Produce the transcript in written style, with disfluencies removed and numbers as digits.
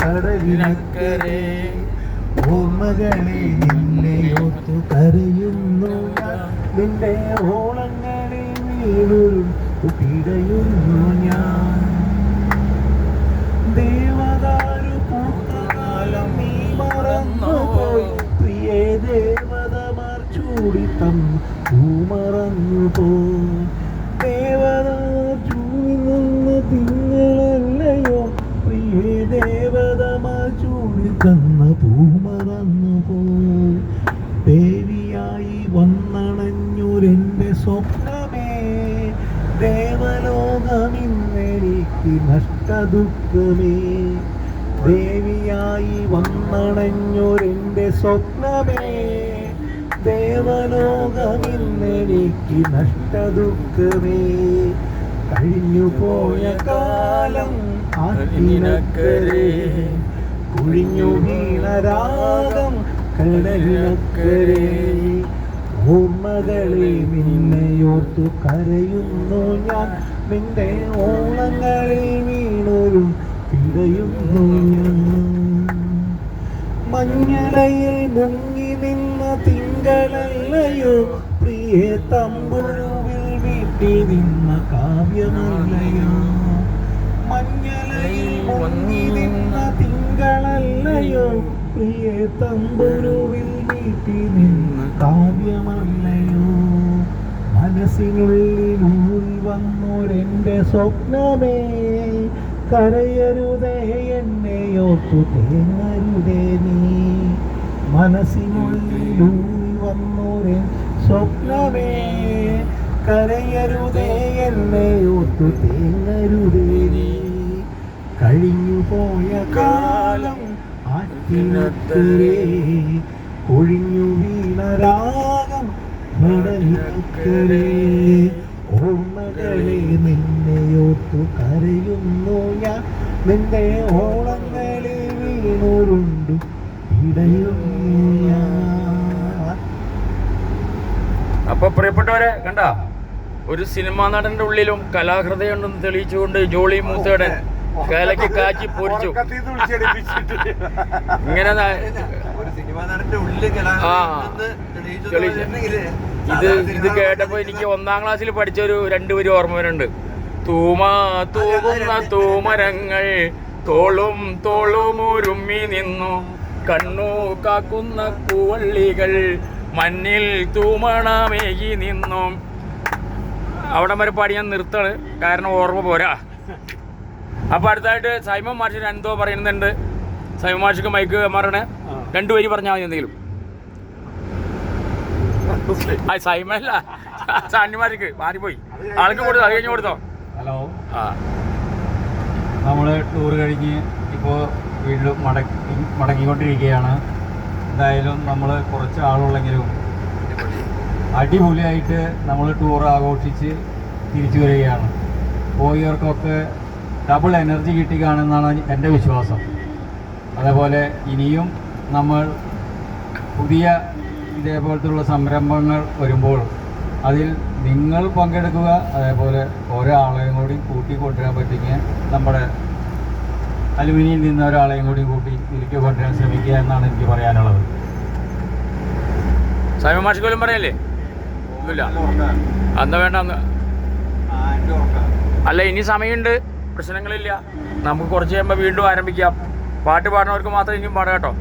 കടലിനക്കരെ ഓർമ്മകളെ നിന്നെയോർത്തു കരയുന്നു ഞാൻ നിന്റെ ഓളങ്ങളെ വീണൊരു പിടയുന്നു ഞാൻ ദേവദാരു പൂത്തകാലം നീ മറന്നുപോയി പ്രിയേ ദേവതമാർ ചൂടിത്തന്നു പൂ മറന്നുപോയി ദേവതാർ ചൂടി നിന്ന് തിങ്കളല്ലയോ പ്രിയേ ദേവതമാർ ചൂടി തന്ന പൂ മറന്നുപോയി ദേവിയായി വന്നണഞ്ഞൊരെൻ്റെ സ്വപ്നമേ ദേവലോകമിന്നെനിക്ക് നഷ്ടദുഃഖമേ ദേവിയായി വന്നണഞ്ഞൊരെൻ്റെ സ്വപ്നമേ ദേവലോകമിന്നെനിക്ക് നഷ്ടദുഃഖമേ കഴിഞ്ഞുപോയ കാലം ആറ്റിനക്കരെ കുഴിഞ്ഞു വീണ രാഗം കടലിനക്കരെ ഓർമ്മകളെ നിന്നെയോർത്തു കരയുന്നു ഞാൻ നിന്റെ ഓളങ്ങളിൽ വീണൊരു പിടയുന്നു ഞാൻ മഞ്ഞളയിൽ മുങ്ങി നിന്ന തിങ്കളല്ലയോ പ്രിയേ തമ്പുരുവിൽ വീട്ടി നിന്ന കാവ്യമല്ലയോ മഞ്ഞളയിൽ മുങ്ങി നിന്ന തിങ്കളല്ലയോ പ്രിയേ തമ്പുരുവിൽ വീട്ടി നിന്ന കാവ്യമല്ലയോ മനസ്സിനുള്ളിൽ വന്നൊരെൻ്റെ സ്വപ്നമേ കരയരുതേ എന്നെയോർത്തു തേങ്ങരുതേ നീ മനസ്സിനുള്ളിൽ വന്നൊരെ സ്വപ്നമേ കരയരുതേ എന്നെയോർത്തു തേങ്ങരുതേ നീ കഴിഞ്ഞുപോയ കാലം ആറ്റിനക്കരെ ഒഴിഞ്ഞു വീണ രാഗം കടലിനക്കരെ ഓർമ്മകളെ നിന്നെയോർത്തു കരയുന്നു ഞാൻ നിന്റെ ഓളങ്ങളിൽ വീണുരുണ്ടു ഇടയുന്നു ഞാൻ. അപ്പൊ പ്രിയപ്പെട്ടവരെ കണ്ട ഒരു സിനിമാ നടന്റെ ഉള്ളിലും കലാഹൃദയം ഉണ്ടെന്ന് തെളിയിച്ചുകൊണ്ട് ജോളി മൂത്തേടൻ കലക്ക് കാച്ചി പൊരിച്ചു. ഇങ്ങനെ ഇത് കേട്ടപ്പോ എനിക്ക് 1ാം ക്ലാസ്സിൽ പഠിച്ച ഒരു 2 വരി ഓർമ്മ വരുന്നുണ്ട്. തൂകുന്ന തൂമരങ്ങൾ തോളും തോളുമൊരുമ്മി നിന്നു കണ്ണു കാക്കുന്ന പൂവള്ളികൾ മണ്ണിൽ തൂമണമേകി നിന്നു. അവിടെ വരെ പാടി ഞാൻ നിർത്താണ്, കാരണം ഓർമ്മ പോരാ. അപ്പൊ അടുത്തായിട്ട് സൈമൺ മാഷ് എന്തോ പറയുന്നുണ്ട്. സൈമൺ മാഷിക്ക് മൈക്ക് മാറണേ, 2 വരി പറഞ്ഞാൽ മതി എന്തെങ്കിലും. സൈമൺ അല്ല, സാന്നിമാർക്ക് മാറിപ്പോയി. ആൾക്ക് കൊടുത്തോ, അത് കഴിഞ്ഞ് കൊടുത്തോ. ഹലോ, നമ്മൾ ടൂർ കഴിഞ്ഞ് ഇപ്പോൾ വീണ്ടും മടങ്ങിക്കൊണ്ടിരിക്കുകയാണ്. എന്തായാലും നമ്മൾ കുറച്ച് ആളുള്ളെങ്കിലും അടിപൊളിയായിട്ട് നമ്മൾ ടൂർ ആഘോഷിച്ച് തിരിച്ചു വരികയാണ്. പോയവർക്കൊക്കെ ഡബിൾ എനർജി കിട്ടി കാണുമെന്നാണ് എൻ്റെ വിശ്വാസം. അതേപോലെ ഇനിയും നമ്മൾ പുതിയ ഇതേപോലത്തുള്ള സംരംഭങ്ങൾ വരുമ്പോൾ അതിൽ നിങ്ങൾ പങ്കെടുക്കുക. അതേപോലെ ഒരാളെയും കൂടി കൂട്ടിക്കൊണ്ടുവരാൻ പറ്റിയെങ്കിൽ നമ്മുടെ അലുമിനിയിൽ നിന്ന് ഒരാളെയും കൂടി കൂട്ടി തിരികെ കൊണ്ടുവരാൻ ശ്രമിക്കുക എന്നാണ് എനിക്ക് പറയാനുള്ളത്. സൈമൺ മാഷ് പോലും പറയല്ലേ? അന്ന് വേണ്ട, അല്ല ഇനി സമയമുണ്ട്, പ്രശ്നങ്ങളില്ല. നമുക്ക് കുറച്ച് കഴിയുമ്പോൾ വീണ്ടും ആരംഭിക്കാം. പാട്ട് പാടുന്നവർക്ക് മാത്രം ഇനിയും പാടാം കേട്ടോ.